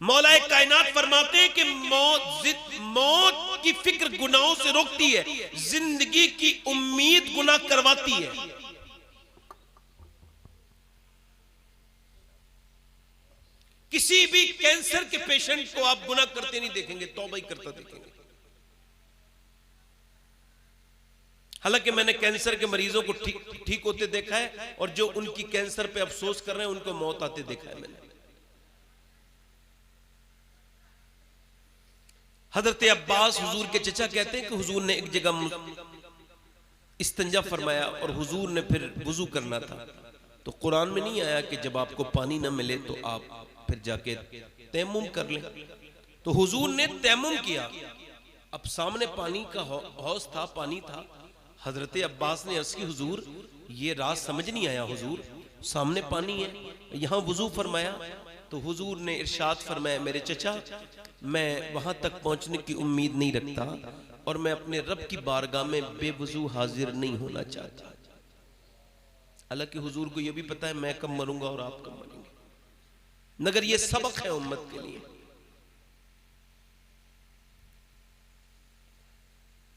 मौलाए कायनात फरमाते हैं कि मौत की फिक्र गुनाहों से रोकती है, जिंदगी की उम्मीद गुनाह करवाती है। किसी भी कैंसर के पेशेंट को आप गुनाह करते नहीं देखेंगे, तौबा ही करता देखेंगे। हालांकि मैंने कैंसर के मरीजों को ठीक होते देखा है, और जो उनकी कैंसर पे अफसोस कर रहे हैं उनको मौत आते देखा है मैंने। हजरत अब्बास हुजूर के चचा कहते हैं कि हुजूर ने एक जगह इस्तिंजा फरमाया और हुजूर ने फिर वुजू करना था, तो कुरान में नहीं आया कि जब आपको पानी ना मिले तो आप फिर जाके तयम्मुम कर लें। तो हुजूर ने तयम्मुम किया। अब सामने पानी का हौज था, पानी था। हजरत अब्बास ने अर्ज़ की हुजूर ये राज समझ नहीं आया, हुजूर सामने पानी है, यहां वुजू फरमाया। तो हुजूर ने इरशाद फरमाया, मेरे चचा मैं वहां तक पहुंचने की उम्मीद नहीं रखता और मैं अपने रब की बारगाह में बेवजू हाजिर नहीं होना चाहता। हालांकि हुजूर को यह भी पता है मैं कब मरूंगा और आप कब मरेंगे, मगर यह सबक है उम्मत के लिए।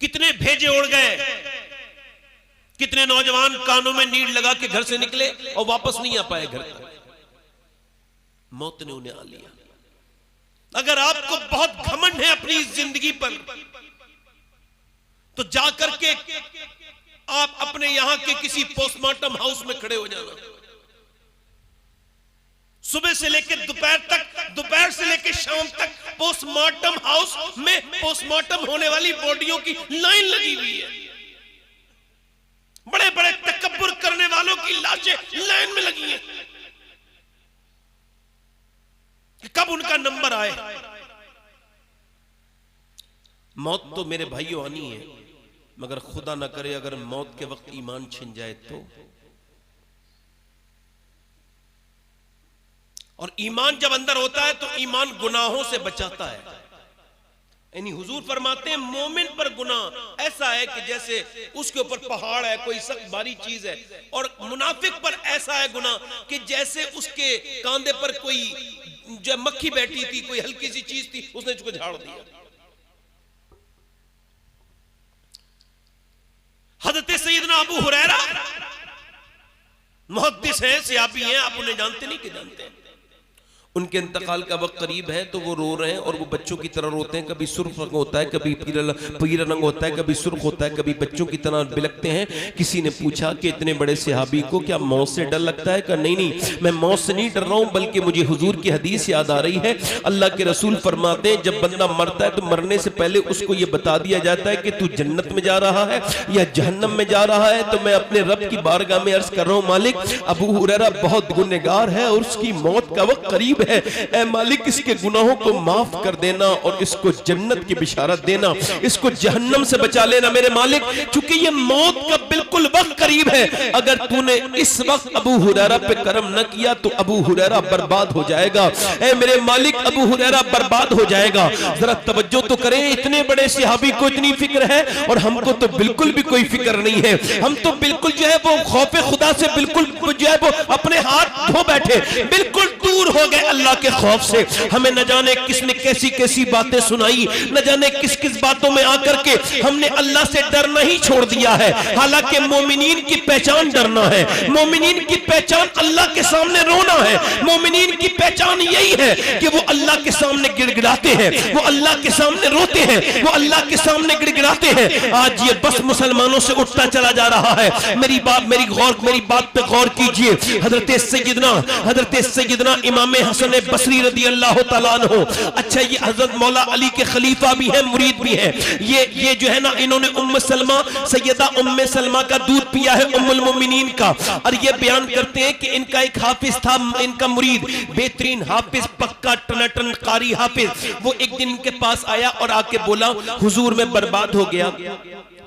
कितने भेजे उड़ गए, कितने नौजवान कानों में नीड़ लगा के घर से निकले और वापस नहीं आ पाए घर तक, मौत ने उन्हें आ लिया। अगर आपको बहुत घमंड है अपनी जिंदगी पर तो जाकर के आप अपने यहां के किसी पोस्टमार्टम हाउस में खड़े हो जाना। सुबह से लेकर दोपहर तक, दोपहर से लेकर शाम तक पोस्टमार्टम हाउस में पोस्टमार्टम होने वाली बॉडियों की लाइन लगी हुई है। बड़े बड़े तकब्बुर करने वालों की लाशें लाइन में लगी हैं कि कब उनका नंबर आए। मौत तो मेरे भाइयों आनी है, मगर खुदा ना करे अगर मौत के वक्त ईमान छिन जाए तो। और ईमान जब अंदर होता है तो ईमान गुनाहों से बचाता है। यानी हुजूर फरमाते हैं मोमिन पर गुनाह ऐसा है कि जैसे उसके ऊपर पहाड़ है, कोई सख्त भारी चीज है, और मुनाफिक पर ऐसा है गुनाह कि जैसे उसके कांधे पर कोई जो मक्खी बैठी थी, कोई हल्की सी चीज थी, उसने उसको झाड़ दिया। हज़रत सैयदना अबू हुरैरा मुहद्दिस हैं, सहाबी हैं, आप उन्हें जानते नहीं कि जानते हैं। उनके इंतकाल का वक्त करीब है तो वो रो रहे हैं, और वो बच्चों की तरह रोते हैं। कभी सुर्ख रंग होता है, कभी पीला रंग होता है, कभी सुर्ख होता है, कभी बच्चों की तरह बिलखते हैं। किसी ने पूछा कि इतने बड़े सहाबी को क्या मौत से डर लगता है? कहा नहीं नहीं, मैं मौत से नहीं डर रहा हूं, बल्कि मुझे हुजूर की हदीस याद आ रही है। अल्लाह के रसूल फरमाते हैं जब बंदा मरता है तो मरने से पहले उसको ये बता दिया जाता है कि तू जन्नत में जा रहा है या जहन्नम में जा रहा है। तो मैं अपने रब की बारगाह में अर्ज कर रहा हूं, मालिक अबू हुरैरा बहुत गुनहगार है और उसकी मौत का वक्त करीब है। ऐ मालिक इसके गुनाहों को माफ कर देना और इसको जन्नत की बिशारत देना, इसको जहन्नम से बचा लेना मेरे मालिक, क्योंकि ये मौत का बिल्कुल वक्त करीब है। अगर तूने इस वक्त अबू हुरैरा पे करम न किया तो अबू हुरैरा बर्बाद हो जाएगा। ऐ मेरे मालिक अबू हुरैरा बर्बाद हो जाएगा। जरा तवज्जो तो करें, इतने बड़े सहाबी को इतनी फिक्र है और हमको तो बिल्कुल भी कोई फिक्र नहीं है। हम तो बिल्कुल जो है वो खौफे खुदा से बिल्कुल जो है वो अपने हाथ धो बैठे, बिल्कुल दूर हो गए अल्लाह के खौफ से। हमें न जाने किसने कैसी कैसी बातें सुनाई, न जाने किस किस बातों में आकर के हमने अल्लाह से डरना ही छोड़ दिया है। हालांकि मोमिनीन की पहचान डरना है, मोमिनीन की पहचान अल्लाह के सामने रोना है, मोमिनीन की पहचान यही है कि वो अल्लाह के सामने गिड़गिड़ाते हैं, वो अल्लाह के सामने रोते हैं, वो अल्लाह के सामने गिड़गिड़ाते हैं। आज ये बस मुसलमानों से उठता चला जा रहा है। मेरी बात पे गौर कीजिए। हजरत सैयदना इमाम हसन बसरी रदी अल्लाह तआला अन्हु, अच्छा ये हजरत मौला अली के खलीफा भी हैं, मुरीद भी हैं। ये जो है ना, इन्होंने उम्म सलमा सैयदा उम्मे सलमा का दूध पिया है, उम्मुल मोमिनीन का। और ये बयान करते हैं कि इनका एक हाफिज था, इनका मुरीद, बेहतरीन हाफिज, पक्का टनाटन कारी हाफिज। वो एक दिन इनके पास आया और आके बोला हुजूर मैं बर्बाद हो गया,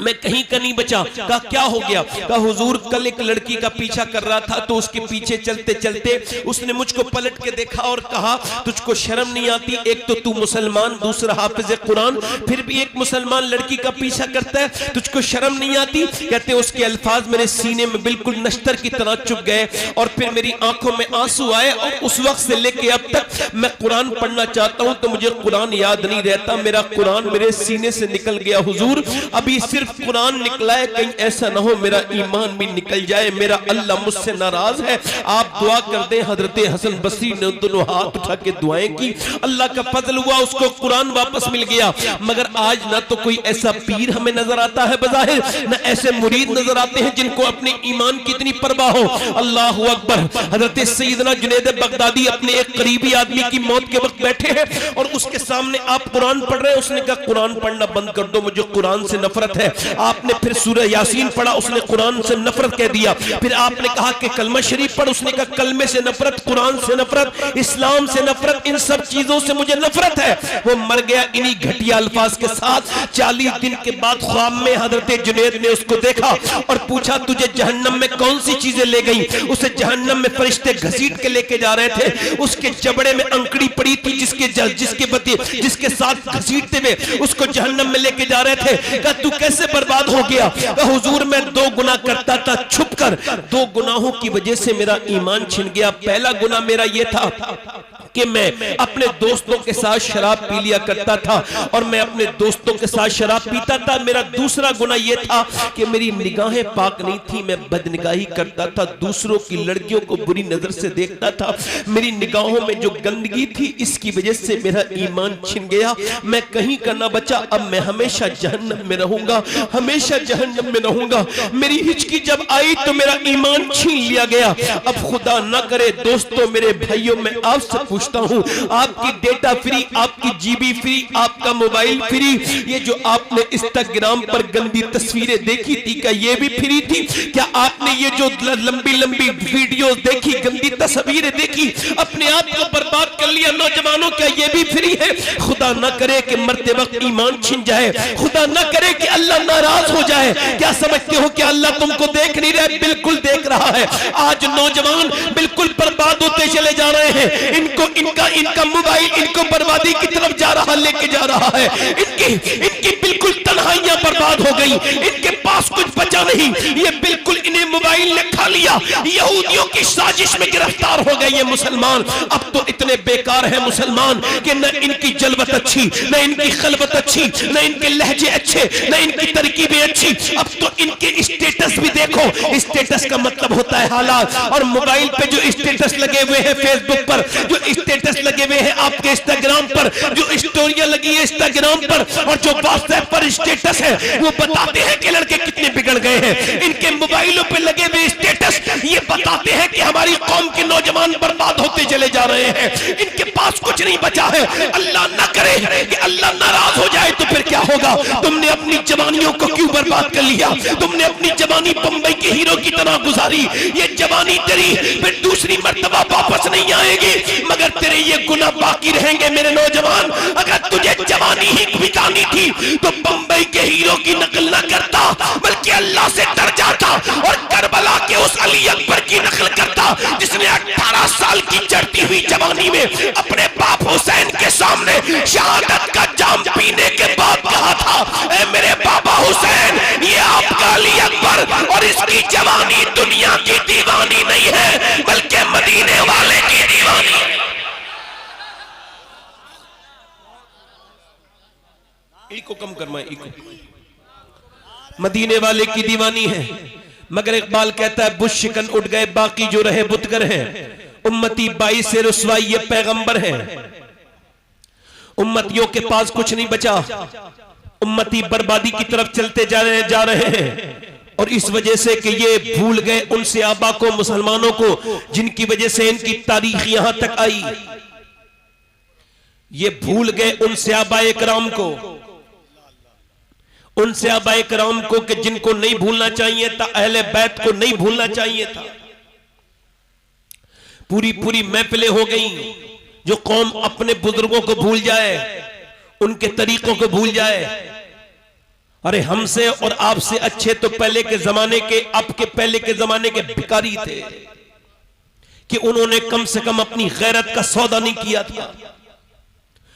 मैं कहीं का नहीं बचा। कहा क्या हो गया? कहा हुजूर कल एक लड़की का पीछा कर रहा था तो उसके पीछे चलते चलते उसने मुझको पलट के देखा और कहा तुझको शर्म नहीं आती? एक तो तू मुसलमान, दूसरा हाफिज कुरान, फिर भी एक मुसलमान लड़की का पीछा करता है, तुझको शर्म नहीं आती? कहते उसके अल्फाज मेरे सीने में बिल्कुल नश्तर की तरह चुभ गए और फिर मेरी आंखों में आंसू आए और उस वक्त से लेके अब तक मैं कुरान पढ़ना चाहता हूं तो मुझे कुरान याद नहीं रहता, मेरा कुरान मेरे सीने से निकल गया हुजूर। अभी सिर्फ कुरान निकला है, कहीं ऐसा ना हो मेरा ईमान भी निकल जाए, मेरा अल्लाह मुझसे नाराज है। आप दुआ कर दें। हजरत हसन बसरी ने दोनों हाथ उठा के दुआएं की, अल्लाह का फजल हुआ, उसको कुरान वापस मिल गया। मगर आज ना तो कोई ऐसा पीर हमें नजर आता है बज़ाहिर, ना ऐसे मुरीद नजर आते हैं जिनको अपने ईमान की इतनी परवाह हो। अल्लाह अकबर। हजरत सैयदना जुनैद बगदादी अपने एक करीबी आदमी की मौत के वक्त बैठे हैं और उसके सामने आप कुरान पढ़ रहे हैं। उसने कहा कुरान पढ़ना बंद कर दो, मुझे कुरान से नफरत है। आपने फिर सूरह यासीन पढ़ा, उसने कुरान से नफरत कह दिया। फिर आपने कहा कि कलमा शरीफ पढ़, उसने कहा कलमे से नफरत, कुरान से नफरत, इस्लाम से नफरत, इन सब चीजों से मुझे नफरत है। वो मर गया इन्हीं घटिया अल्फाज के साथ। 40 दिन के बाद ख्वाब में हजरत जुनैद ने उसको देखा और पूछा तुझे जहन्नम में कौन सी चीजें ले गई? उसे जहन्नम में फरिश्ते घसीट के लेके जा रहे थे, उसके जबड़े में अंकड़ी पड़ी थी जिसके साथ घसीटते हुए उसको जहन्नम में लेके जा रहे थे। कहा तू कैसे बर्बाद हो गया? कहा हुजूर मैं 2 गुनाह करता था छुपकर, 2 गुनाहों की वजह से मेरा ईमान छिन गया। पहला गुनाह मेरा यह था कि मैं अपने दोस्तों के साथ शराब पी लिया करता था और मैं अपने दोस्तों के साथ शराब पीता था। मेरा दूसरा गुनाह यह था कि मेरी निगाहें पाक नहीं थी, मैं बदनिगाही करता था, दूसरों की लड़कियों को बुरी नजर से देखता था। मेरी निगाहों में जो गंदगी थी इसकी वजह से मेरा ईमान छिन गया, मैं कहीं का ना बचा। अब मैं हमेशा जहन्नम में रहूंगा, हमेशा जहन्नम में रहूंगा। मेरी हिचकी जब आई तो मेरा ईमान छीन लिया गया। अब खुदा ना करे दोस्तों, मेरे भाइयों, मैं आपसे पूछता हूं, आपकी डेटा फ्री, आपकी जीबी फ्री, आपका मोबाइल फ्री, ये जो आपने इंस्टाग्राम पर गंदी तस्वीरें देखी थी क्या ये भी फ्री थी? क्या आपने ये जो लंबी लंबी वीडियो देखी, गंदी तस्वीरें देखी, अपने आप को बर्बाद कर लिया नौजवानों, क्या ये भी फ्री है? खुदा ना करे कि मरते वक्त ईमान छिन जाए, खुदा ना करे कि अल्लाह नाराज हो जाए। क्या समझते हो कि अल्लाह तुमको देख नहीं रहा? बिल्कुल देख रहा है। आज नौजवान बिल्कुल बर्बाद होते चले जा रहे हैं, इनका मोबाइल इनको बर्बादी की तरफ जा रहा, लेके जा रहा है। इनकी बिल्कुल तन्हाइयां बर्बाद हो गई, इनके पास कुछ बचा नहीं, ये बिल्कुल इन्हें मोबाइल ने खा लिया। यहूदियों की साजिश में गिरफ्तार हो गए ये मुसलमान। अब तो इतने बेकार हैं मुसलमान कि न इनकी जलवत अच्छी, न इनकी खलवत अच्छी, न इनके लहजे अच्छे, न इनकी तरकीबें अच्छी। अब तो इनके स्टेटस भी देखो, स्टेटस का मतलब होता है हालात। और मोबाइल पे जो स्टेटस लगे हुए हैं, फेसबुक पर जो स्टेटस लगे हुए हैं, आपके इंस्टाग्राम पर जो स्टोरियां लगी है इंस्टाग्राम पर, और जो व्हाट्सएप पर स्टेटस है, वो बताते हैं कि लड़के कितने बिगड़ गए हैं। इनके मोबाइलों पे लगे हुए स्टेटस ये बताते हैं कि हमारी कौम के नौजवान बर्बाद होते चले जा रहे हैं। इनके पास कुछ नहीं बचा है। अल्लाह ना करे कि अल्लाह नाराज हो जाए तो फिर क्या होगा? तुमने अपनी जवानियों को क्यों बर्बाद कर लिया? तुमने अपनी जवानी बंबई के हीरो की तरह गुजारी। ये जवानी तेरी फिर दूसरी मर्तबा वापस नहीं आएगी, मगर तेरे ये गुनाह बाकी रहेंगे मेरे नौजवान। अगर तुझे जवानी ही बितानी थी तो बंबई के हीरो की नकल ना करता, बल्कि अल्लाह से डर जाता और करबला के उस अली अकबर की नकल करता जिसने 18 साल की चढ़ती हुई जवानी में अपने बाप हुसैन के सामने शहादत का जाम पीने के बाद कहा था, ऐ मेरे बाबा हुसैन, ये आपका अली अकबर और इसकी जवानी दुनिया की दीवानी नहीं है बल्कि मदीने वाले की दीवानी। इको कम करना, इको मदीने वाले की दीवानी है। मगर इकबाल कहता है बुश शिकन उठ गए, बाकी जो रहे बुतगर हैं। उम्मती 22 से रुसवाई ये पैगंबर हैं। उम्मतियों के पास कुछ नहीं बचा, उम्मती बर्बादी की तरफ चलते जा रहे हैं। और इस वजह से कि ये भूल गए उन सहाबा को, मुसलमानों को, जिनकी वजह से इनकी तारीख यहां तक आई। ये भूल गए उन सहाबाए किराम को, उन सहाबाए किराम को कि जिनको नहीं भूलना चाहिए था, अहले बैत को नहीं भूलना चाहिए था। पूरी पूरी महफिलें हो गई। जो कौम अपने बुजुर्गों को भूल जाए, उनके तरीकों को भूल जाए, अरे हमसे और आपसे अच्छे तो पहले के जमाने के, अब के पहले के जमाने के भिखारी थे कि उन्होंने कम से कम अपनी गैरत का सौदा नहीं किया था।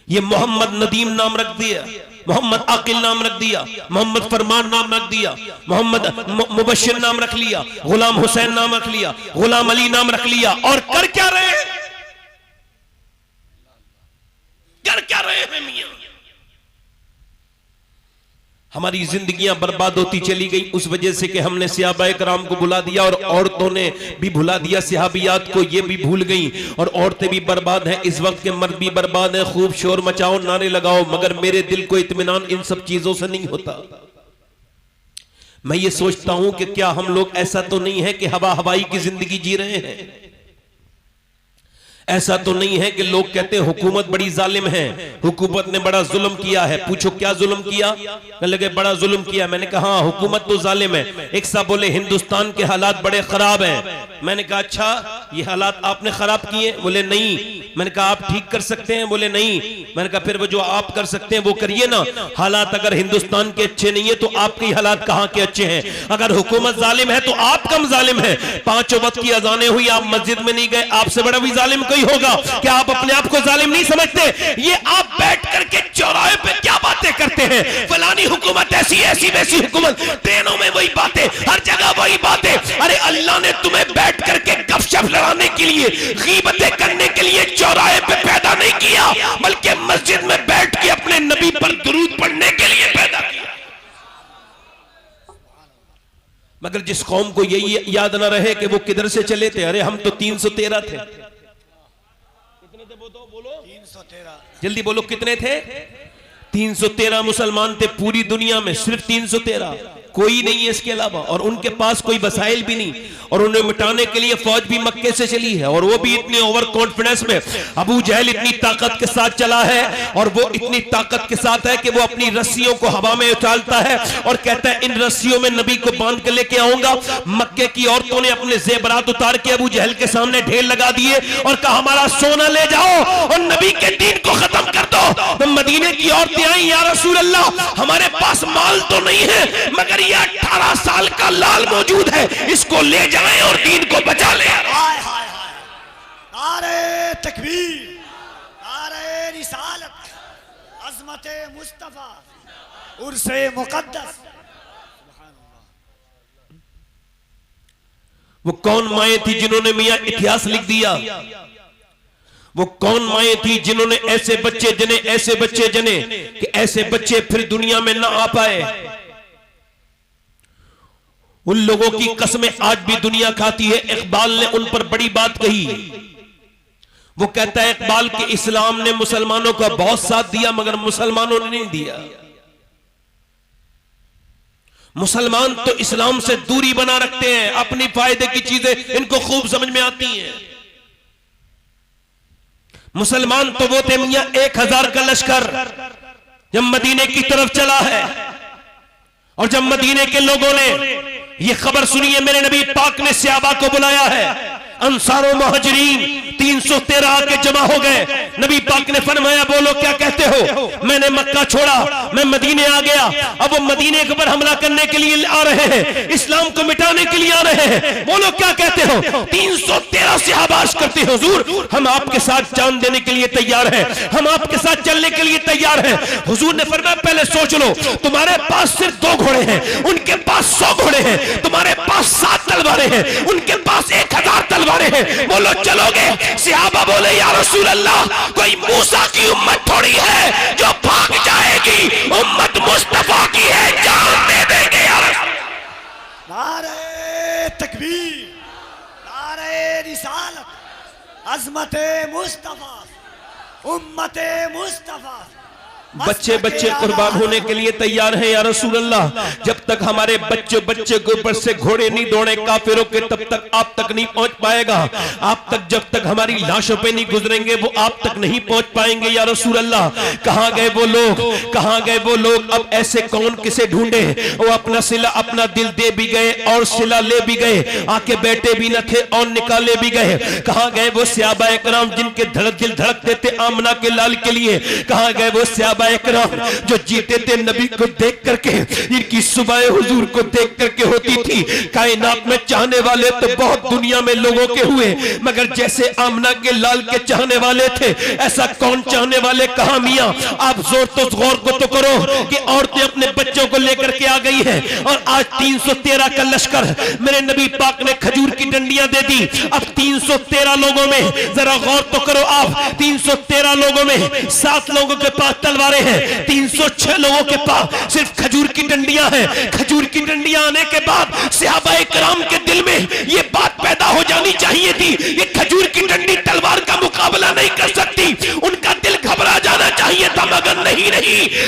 ये मोहम्मद नदीम नाम रख दिया, मोहम्मद आकिल नाम रख दिया, मोहम्मद फरमान नाम रख दिया, मोहम्मद मुबशिर नाम रख लिया, गुलाम हुसैन नाम रख लिया, गुलाम अली नाम रख लिया, और कर क्या रहे हैं? कर क्या रहे हैं मियां? हमारी जिंदगियां बर्बाद होती चली गई उस वजह से कि हमने सहाबाए कराम को भुला दिया, और औरतों ने भी भुला दिया सहाबियात को, ये भी भूल गई, और औरतें भी बर्बाद हैं। इस वक्त के मर्द भी बर्बाद हैं। खूब शोर मचाओ, नारे लगाओ, मगर मेरे दिल को इत्मीनान इन सब चीजों से नहीं होता। मैं ये सोचता हूं कि क्या हम लोग ऐसा तो नहीं है कि हवा हवाई की जिंदगी जी रहे हैं? ऐसा तो नहीं है कि लोग कहते हैं हुकूमत बड़ी जालिम है, हुकूमत ने बड़ा जुल्म किया है। पूछो क्या जुल्म किया? कहने लगे बड़ा जुल्म किया। मैंने कहा हाँ, हुकूमत तो जालिम है। एक साहब बोले हिंदुस्तान के हालात बड़े खराब हैं। मैंने कहा अच्छा, ये हालात आपने खराब किए? बोले नहीं। मैंने कहा आप ठीक कर सकते हैं? बोले नहीं। मैंने कहा फिर वो जो आप कर सकते हैं वो करिए ना। हालात अगर हिंदुस्तान के अच्छे नहीं है तो आपके हालात कहाँ के अच्छे हैं? अगर हुकूमत जालिम है तो आप कम जालिम है। 5 वक्त की अजानें हुई, आप मस्जिद में नहीं गए, आपसे बड़ा भी जालिम कोई होगा? क्या आप अपने आप को जालिम नहीं समझते? ये आप बैठ करके चौराहे पे क्या बातें करते हैं? फलानी हुकूमत ऐसी, ऐसी वैसी हुकूमत, ट्रेनों में वही बातें, हर जगह वही बातें। अरे अल्लाह ने तुम्हें बैठ करके गपशप लड़ाने के लिए, गीबतें करने के लिए चौराहे पे पैदा नहीं किया, बल्कि मस्जिद में बैठ के अपने नबी पर दुरूद पढ़ने के लिए पैदा किया। मगर जिस कौम को यही याद ना रहे कि वो किधर से चले थे। अरे हम तो 313 थे। कितने थे? बोलो 313। जल्दी बोलो कितने थे? 313 मुसलमान थे पूरी दुनिया में, सिर्फ 313, कोई नहीं है इसके अलावा। और उनके पास कोई वसाइल भी नहीं, और उन्हें मिटाने के लिए फौज भी मक्के से चली है, और वो भी इतने ओवर कॉन्फिडेंस में। अबू जहल इतनी ताकत के साथ चला है, और वो इतनी ताकत के साथ है कि वो अपनी रस्सियों को हवा में उछालता है और कहता है इन रस्सियों में नबी को बांध के लेके आऊंगा। मक्के की औरतों ने अपने जेबरात उतार के अबू जहल के सामने ढेर लगा दिए और कहा हमारा सोना ले जाओ और नबी के दीन को खत्म कर दो। तो मदीने की औरतें आई, या रसूल अल्लाह हमारे पास माल तो नहीं है, मगर ये 18 साल का लाल मौजूद है, इसको ले जाएं और दीन को बचा ले। हाय हाय हाय, नारे तकबीर, नारे रिसालत, अज़मते मुस्तफा, उर्से मुक़द्दस। वो कौन माएँ थी जिन्होंने मियां इतिहास लिख दिया? वो कौन माएँ थी जिन्होंने ऐसे बच्चे जने, ऐसे बच्चे जने कि ऐसे बच्चे फिर दुनिया में ना आ पाए? उन लोगों की कसमें आज भी दुनिया खाती है। इकबाल ने उन पर बड़ी बात कही। वो कहता है इकबाल के इस्लाम ने मुसलमानों का बहुत साथ दिया, मगर मुसलमानों ने नहीं दिया। मुसलमान तो इस्लाम से दूरी बना रखते हैं, अपनी फायदे की चीजें इनको खूब समझ में आती हैं। मुसलमान तो वो थे मियां 1000 का लश्कर जब मदीने की तरफ चला है, और जब मदीने के लोगों ने ये खबर सुनी है मेरे नबी पाक ने सहाबा को बुलाया है, अंसार और मुहाजिरीन 313 आके जमा हो गए। नबी पाक ने फरमाया बोलो क्या कहते हो? मैंने मक्का छोड़ा, मैं मदीने आ गया। अब वो मदीने के ऊपर हमला करने के लिए आ रहे हैं, इस्लाम को मिटाने के लिए आ रहे हैं, बोलो क्या कहते हो? 313 सहाबा करते हो हुजूर हम आपके साथ जान देने के लिए तैयार हैं, हम आपके साथ चलने के लिए तैयार हैं। हुजूर ने फरमाया पहले सोच लो, तुम्हारे पास सिर्फ 2 घोड़े हैं, उनके पास 100 घोड़े हैं, तुम्हारे पास 7 तलवारें हैं, उनके पास 1000 तलवारें हैं, बोलो चलोगे? सहाबा बोले या रसूल अल्लाह कोई मूसा की उम्मत थोड़ी है जो भाग जाएगी, उम्मत मुस्तफा की है, जान दे देंगे या रसूल। नारे तकबीर, नारे रिसालत, अज़मते मुस्तफा, उम्मते मुस्तफा। बच्चे बच्चे कुर्बान होने के लिए तैयार हैं या रसूल अल्लाह। जब तक हमारे बच्चे बच्चे के ऊपर से घोड़े नहीं दौड़े काफिरों के, तब तक आप तक नहीं पहुंच पाएगा। आप तक जब तक हमारी लाशों पे नहीं गुजरेंगे वो आप तक नहीं पहुंच पाएंगे। या रसूल अल्लाह, कहां गए वो लोग, कहां गए वो लोग? अब ऐसे कौन किसे ढूंढे? वो अपना सिला, अपना दिल दे भी गए और सिला ले भी गए, आके बैठे भी न थे और निकाले भी गए। कहां गए वो सहाबा इकराम जिनके दिल धड़कते थे आमना के लाल के लिए? कहां गए वो सहाबा इकराम जो जीते थे नबी को देख करके, इनकी सुबह हुजूर को देख करके होती थी। कायनात में चाहने वाले तो बहुत दुनिया में लोगों के हुए, मगर जैसे आमना के लाल के चाहने वाले थे ऐसा कौन चाहने वाले कहां मियां? आप गौर को तो करो कि औरतें अपने बच्चों को लेकर के आ गई है और आज 313 का लश्कर मेरे नबी पाक ने खजूर की डंडियां दे दी। अब 313 लोगों में जरा गौर तो करो आप, 313 लोगों में 7 लोगों के पास तलवारें हैं, 306 लोगों के पास सिर्फ खजूर की डंडियां हैं। खजूर की डंडियां आने के बाद सहाबाए किराम के दिल में ये बात पैदा हो जानी चाहिए थी, ये खजूर की डंडी तलवार का मुकाबला नहीं कर सकती। उनका दिल घबरा जाना चाहिए था, मगर नहीं,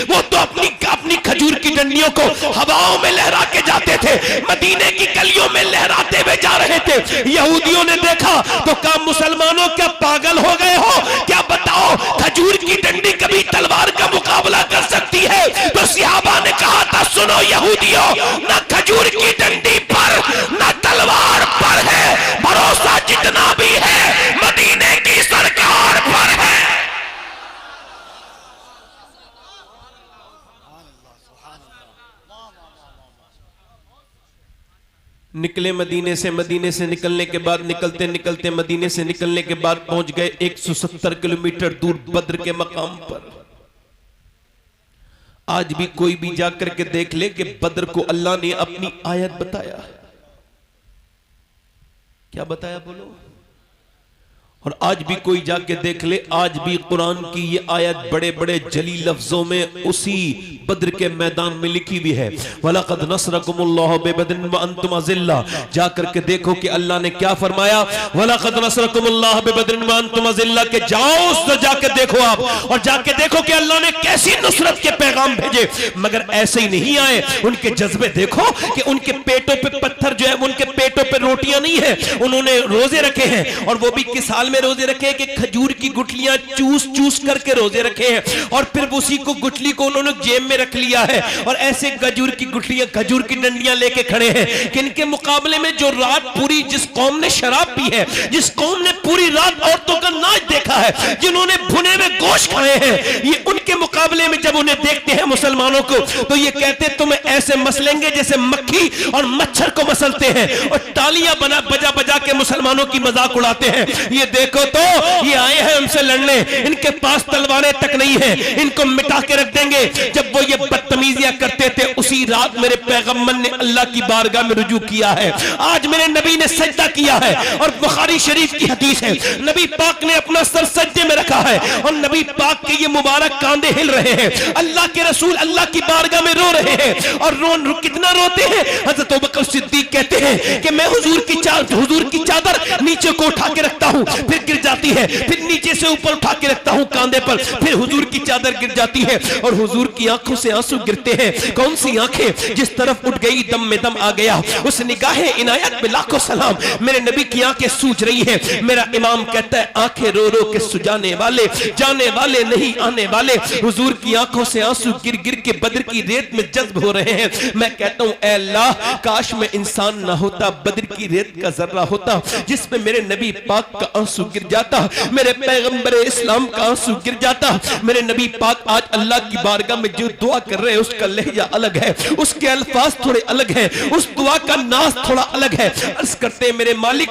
वो तो अपनी खजूर की डंडियों को हवाओं में लहरा के जाते थे, मदीने की गलियों में लहराते हुए जा रहे थे। यहूदियों ने देखा तो कहा, मुसलमानों क्या पागल हो गए हो क्या? बताओ, खजूर की डंडी कभी तलवार का मुकाबला कर सकती है? तो सहाबा ने कहा था, सुनो यहूदियों, ना खजूर की डंडी पर ना तलवार पर है, भरोसा जितना भी है मदीने की सरकार पर है। निकले मदीने से निकलने के बाद निकलते मदीने से निकलने के बाद पहुंच गए 170 किलोमीटर दूर बद्र के मकाम पर। आज भी कोई भी जाकर के देख ले कि बद्र को अल्लाह ने अपनी आयत बताया। क्या बताया बोलो? और आज भी कोई जाके देख ले, आज भी कुरान की ये आयत बड़े बड़े जली लफ्जों में उसी बद्र के मैदान में लिखी हुई है। वलक़द नसरकुमुल्लाहु बिबद्रिन व अंतुम अज़िल्ला। जाकर के देखो कि अल्लाह ने क्या फरमाया, वलक़द नसरकुमुल्लाहु बिबद्रिन व अंतुम अज़िल्ला, के जाओ तो जाके देखो आप, और जाके देखो कि अल्लाह ने कैसी नुसरत के पैगाम भेजे। मगर ऐसे ही नहीं आए, उनके जज्बे देखो कि उनके पेटों पे पत्थर जो है, उनके पेटों पे रोटियां नहीं है, उन्होंने रोजे रखे हैं। और वो भी किस हाल में रोजे रखे? कि खजूर की गुठलियां चूस चूस करके रोजे रखे हैं, और फिर उसी को गुठली को उन्होंने जेब में रख लिया है, और ऐसे खजूर की गुठलियां, खजूर की डंडियां लेके खड़े हैं। कि इनके मुकाबले में जो रात पूरी, जिस कौम ने शराब पी है, जिस कौम ने पूरी रात औरतों का नाच देखा है, जिन्होंने भुने में गोश्त खाए हैं, ये उनके मुकाबले में जब उन्हें देखते हैं मुसलमानों को, तो ये कहते तुम्हें ऐसे मसलेंगे जैसे मक्खी और मच्छर को मसलते हैं, और तालियां बजा बजा के मुसलमानों की मजाक उड़ाते हैं। ये देखो तो ये आए हैं हमसे लड़ने, इनके पास तलवारें तक नहीं है, इनको मिटा के रख देंगे। जब वो ये बदतमीजियां करते थे, उसी रात मेरे पैगंबर ने अल्लाह की बारगाह में रुजू किया है। आज मेरे नबी ने सजदा किया है, और बुखारी शरीफ की हदीस है, नबी पाक ने अपना सर सज्जे में रखा है, और नबी पाक के ये मुबारक कांधे हिल रहे हैं। अल्लाह के रसूल अल्लाह की बारगाह में रो रहे हैं, और कितना रोते हैं? हज़रत अबू बकर सिद्दीक कहते हैं कि मैं हुजूर की चादर नीचे को उठा के रखता हूं, फिर गिर जाती है, फिर नीचे से ऊपर उठा के रखता हूं कांधे पर, फिर हुजूर की चादर गिर जाती है, और हुजूर की आंखों से आंसू गिरते हैं। कौन सी आंखें? जिस तरफ उठ गई दम में दम आ गया। उस निगाहे इनायत पे लाखों सलाम, मेरे नबी की आंखें सूज रही हैं। मेरा इमाम कहता है, आंखें रो रो के सुजाने वाले, जाने वाले नहीं आने वाले। हुजूर की आंखों से आंसू गिर गिर के बद्र की रेत में जज्ब हो रहे हैं। मैं कहता हूं, ऐ अल्लाह, काश मैं इंसान ना होता, बद्र की रेत का जर्रा होता, जिसमें मेरे नबी पाक का आंसू गिर जाता, मेरे पैगंबर इस्लाम का आंसू गिर जाता। मेरे नबी पाक आज अल्लाह की बारगाह में जो दुआ कर रहे हैं, उसका लहजा अलग है, उसके अल्फाज थोड़े अलग हैं, उस दुआ का नाज थोड़ा अलग है। अर्ज करते हैं, मेरे मालिक,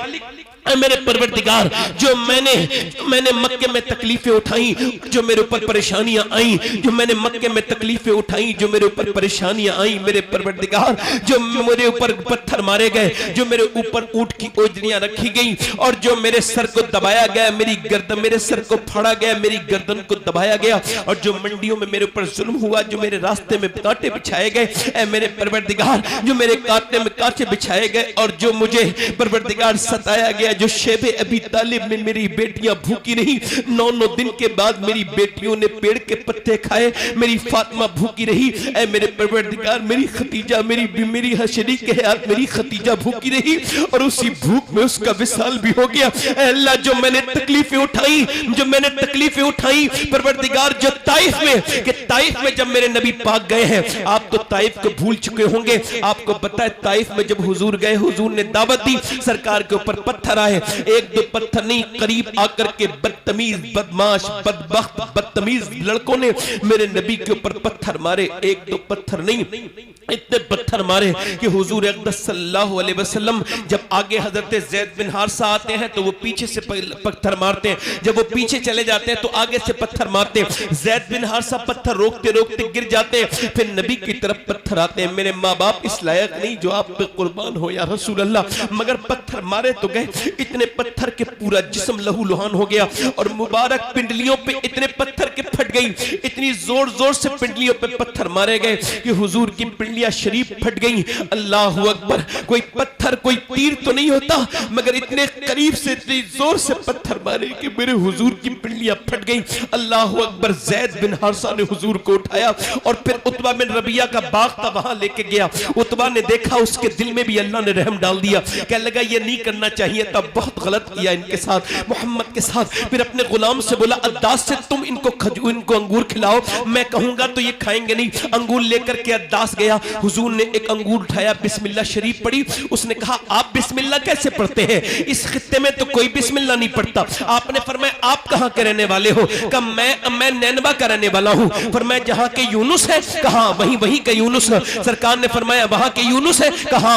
मेरे परवरदिगार, जो मैंने मक्के में तकलीफें उठाई, जो मेरे ऊपर परेशानियां आई, जो मैंने मक्के में तकलीफें उठाई, जो मेरे ऊपर परेशानियां आई, मेरे परवरदिगार, जो मेरे ऊपर पत्थर मारे गए, जो मेरे ऊपर ऊंट की ओजड़ियां रखी गई, और जो मेरे सर को दबाया गया, मेरे सर को फाड़ा गया, मेरी गर्दन को दबाया गया, और जो मंडियों में मेरे ऊपर जुल्म हुआ, जो मेरे रास्ते में कांटे बिछाए गए, ऐ मेरे परवरदिगार, जो मेरे कांटे में कांटे बिछाए गए, और जो मुझे परवरदिगार सताया गया, जो शेबे अबी तालिब में मेरी बेटियां भूखी रही, 9 दिन के बाद मेरी बेटियों ने पेड़ के पत्ते खाए, मेरी फातिमा भूखी रही। ऐ मेरे परवरदिगार, मेरी खतीजा, मेरी शरीक हयात मेरी खतीजा भूखी रही और उसी भूख में उसका विसाल भी हो गया। ऐ अल्लाह, जो मैंने तकलीफें उठाई परवरदिगार, जो ताइफ में जब मेरे नबी पाक गए हैं, आप तो ताइफ को भूल चुके होंगे। आपको पता है ताइफ में जब हुजूर गए, हुजूर ने दावत दी, सरकार के ऊपर पत्थर आए, 1-2 पत्थर नहीं, करीब आकर के बदतमीज, बदमाश, बदबख्त, बदतमीज लड़कों ने मेरे नबी के ऊपर पत्थर मारे। 1-2 पत्थर नहीं, इतने पत्थर मारे कि हुजूर अक़दस सल्लल्लाहु अलैहि वसल्लम जब आगे हजरत ज़ैद बिन हारिसा आते हैं तो वो पीछे से पत्थर मारते हैं, जब वो पीछे चले जाते हैं तो आगे से पत्थर मारते हैं। ज़ैद बिन हारिसा पत्थर रोकते रोकते गिर जाते हैं, फिर नबी की तरफ पत्थर आते हैं। मेरे माँ बाप इस लायक नहीं जो आप पे कुर्बान हो या रसूल अल्लाह, मगर पत्थर मारे तो गए, इतने पत्थर के पूरा जिस्म लहू लुहान हो गया और मुबारक पिंडलियों पे इतने पत्थर के फट गई, इतनी जोर जोर से पिंडलियों पे पत्थर मारे गए कि हुजूर की पिंडलियां शरीफ फट गई। अल्लाह अकबर, कोई पत्थर, कोई तीर तो नहीं होता, मगर इतने करीब से, इतनी जोर से पत्थर मारे कि मेरे हुजूर की पिंडलियां फट गई। अल्लाह अकबर, ज़ैद बिन हारिसा ने हुजूर को उठाया और फिर उतबा बिन रबिया का बाग था वहां लेके गया। उतबा ने देखा, उसके दिल में भी अल्लाह ने रहम डाल दिया, कहने लगा ये नहीं करना चाहिए था, बहुत गलत किया इनके साथ, मोहम्मद के साथ। फिर अपने गुलाम से बोला, अद्दास से तुम इनको अंगूर खिलाओ, मैं कहूंगा तो ये खाएंगे नहीं। अंगूर लेकर के अद्दास गया, हुजूर ने एक अंगूर उठाया, बिस्मिल्लाह शरीफ पढ़ी। उसने कहा, आप बिस्मिल्लाह कैसे पढ़ते हैं? इस खित्ते में तो कोई बिस्मिल्लाह नहीं पढ़ता। आपने फरमाया, आप कहां के रहने वाले हो? कहा मैं नैनवा का रहने वाला हूं। फरमाया, जहां के यूनुस है? कहा वहीं का यूनुस है। सरकार ने फरमाया, वहां के यूनुस है? कहा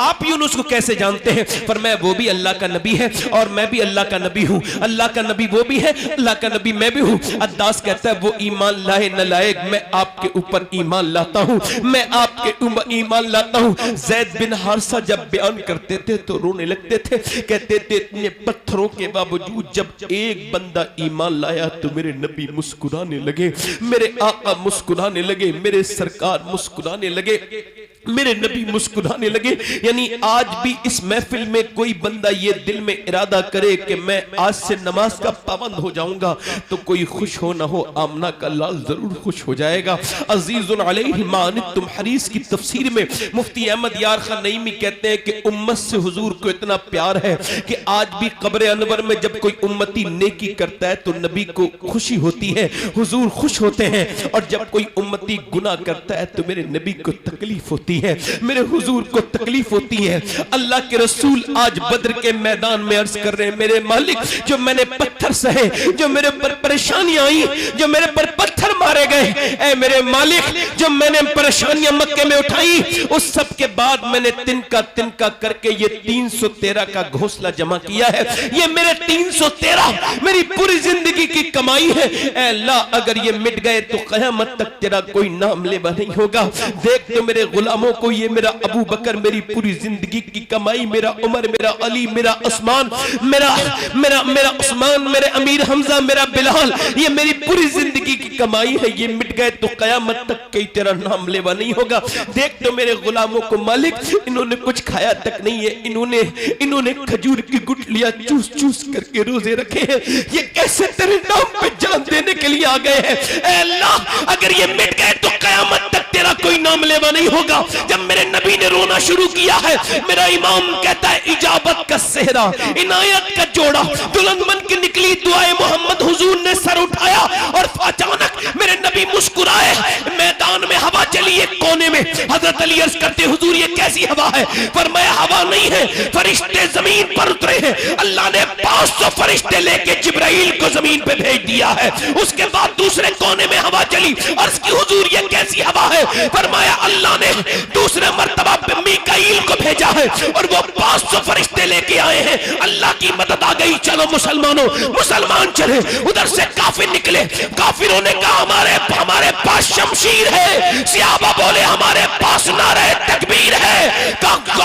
आप यूनुस को कैसे जानते हैं? फरमाया, वो भी अल्लाह का नबी है और मैं भी अल्लाह का नबी हूं। अल्लाह का नबी वो भी है, अल्लाह का नबी मैं भी हूं। अद्दास कहता है, वो ईमान लाए न लाए, मैं आपके ऊपर ईमान लाता हूं, मैं आपके ऊपर ईमान लाता हूं। ज़ैद बिन हारिसा जब बयान करते थे तो रोने लगते थे, कहते थे इतने पत्थरों के बावजूद जब एक बंदा ईमान लाया तो मेरे नबी मुस्कुराने लगे, मेरे आका मुस्कुराने लगे, मेरे सरकार मुस्कुराने लगे, मेरे नबी मुस्कुराने लगे। यानी आज भी इस महफिल में कोई बंदा ये दिल में इरादा करे कि मैं आज से नमाज का पाबंद हो जाऊंगा, तो कोई खुश हो ना हो, आमना का लाल जरूर खुश हो जाएगा। अजीजुन अलैहि मा अनित्तुम हरीस की तफसीर में मुफ्ती अहमद यार खान नईमी कहते हैं कि उम्मत से हुजूर को इतना प्यार है कि आज भी कब्र अनवर में जब कोई उम्मती नेकी करता है तो नबी को खुशी होती है, हुजूर खुश होते हैं, और जब कोई उम्मती गुनाह करता है तो मेरे नबी को तकलीफ होती है, मेरे हुजूर को तकलीफ होती है। अल्लाह के रसूल आज बद्र के मैदान में अर्ज कर रहे हैं, मेरे मालिक जो मैंने पत्थर सहे, जो मेरे पर परेशानियां आई, जो मेरे पर पत्थर मारे गए, ऐ मेरे मालिक जो मैंने परेशानियां मक्के में उठाई, उस सब के बाद मैंने तिनका करके ये 313 का घोंसला जमा किया है। ये मेरे 313 मेरी पूरी जिंदगी की कमाई है। ऐ अल्लाह, अगर ये मिट गए तो क़यामत तक तेरा कोई नाम लेवा नहीं होगा। देख तो मेरे गुलामों को, ये मेरा अबू बकर मेरी पूरी जिंदगी की कमाई, मेरा उमर, मेरा अली, मेरा उस्मान, मेरा उस्मान, मेरे अमीर हमजा, मेरा बिलाल, ये मेरी पूरी जिंदगी की कमाई है। ये मिट गए तो कयामत तक कहीं तेरा नाम लेवा नहीं होगा। देख तो मेरे गुलामों को मालिक, इन्होंने कुछ खाया तक नहीं है, इन्होंने खजूर की गुठलियां चूस चूस करके रोजे रखे हैं। ये कैसे तेरे नाम पे जान देने के लिए आ गए हैं। ऐ अल्लाह, अगर ये मिट गए तो कयामत तक तेरा कोई नाम लेवा नहीं होगा। जब मेरे नबी ने रोना शुरू किया है, मेरा इमाम कहता है इजाबत का सेहरा, इनायत का जोड़ा, दुल्हन बन के निकली दुआए मोहम्मद, हुजूर ने सर उठाया और अचानक मेरे नबी मुस्कुराए। मैदान में हवा चली एक कोने में, हजरत अली अर्ज करते, हुजूर ये कैसी हवा है? फरमाया, हवा नहीं है, फरिश्ते जमीन पर उतरे हैं। अल्लाह ने 500 फरिश्ते लेके जिब्राइल को जमीन पे भेज दिया है। उसके बाद दूसरे कोने में हवा चली, अर्ज की हुजूर ये कैसी हवा है? फरमाया, अल्लाह ने दूसरे मर्तबा पे मीकाईल को भेजा है और वो 500 फरिश्ते लेके आए हैं। अल्लाह की मदद आ गई। चलो मुसलमानों, मुसलमान चले। उधर से काफिर निकले, काफिरों ने कहा हमारे पास शमशीर है। सहाबा बोले हमारे पास नारे तकबीर है।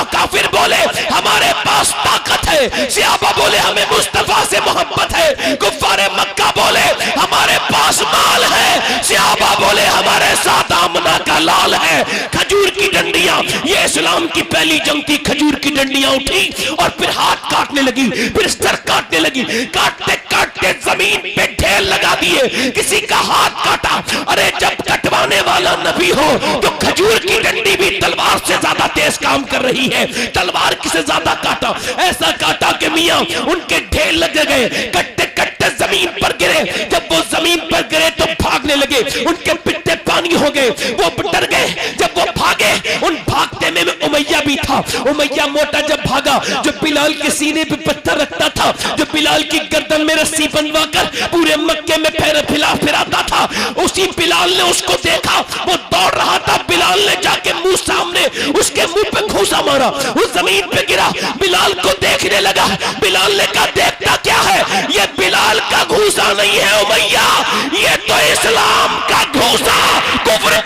काफिर बोले हमारे पास ताकत है। सहाबा बोले हमें मुस्तफा से मोहब्बत है। कुफ्फारे मक्का बोले हमारे पास माल है। सहाबा बोले हमारे साथ आमना का लाल है। खजूर की डंडियां, ये इस्लाम की पहली जंग थी। खजूर की डंडियां उठी और फिर हाथ काटने लगी, फिर सर काटने लगी। काटते काटते जमीन पे ढेर लगा दिए, किसी का हाथ काटा। अरे जब कटवाने वाला नबी हो तो खजूर की डंडी भी तलवार से ज्यादा तेज काम कर रही है। तलवार किसे ज्यादा काटा, ऐसा काटा कि मियां उनके ढेर लग गए। कट्टे कट्टे जमीन पर गिरे। जब वो जमीन पर गिरे तो भागने लगे, उनके पिट्टे पानी हो गए, वो डर गए। जब वो भागे, उन भागते में उमैया भी था। उमैया मोटा जब भागा, जो बिलाल के सीने पे पत्थर रखता था, जो बिलाल की गर्दन में रस्सी बनवा कर पूरे मक्के में फिराता था, उसी बिलाल ने उसको देखा। वो दौड़ रहा था, बिलाल ने जाके मुंह सामने उसके मुंह पे घूंसा मारा, उस जमीन पे गिरा। बिलाल को देखने लगा। बिलाल ने कहा देखता क्या है, ये बिलाल का घूंसा नहीं है उमैया, ये तो इस्लाम का घूंसा, कुफ्र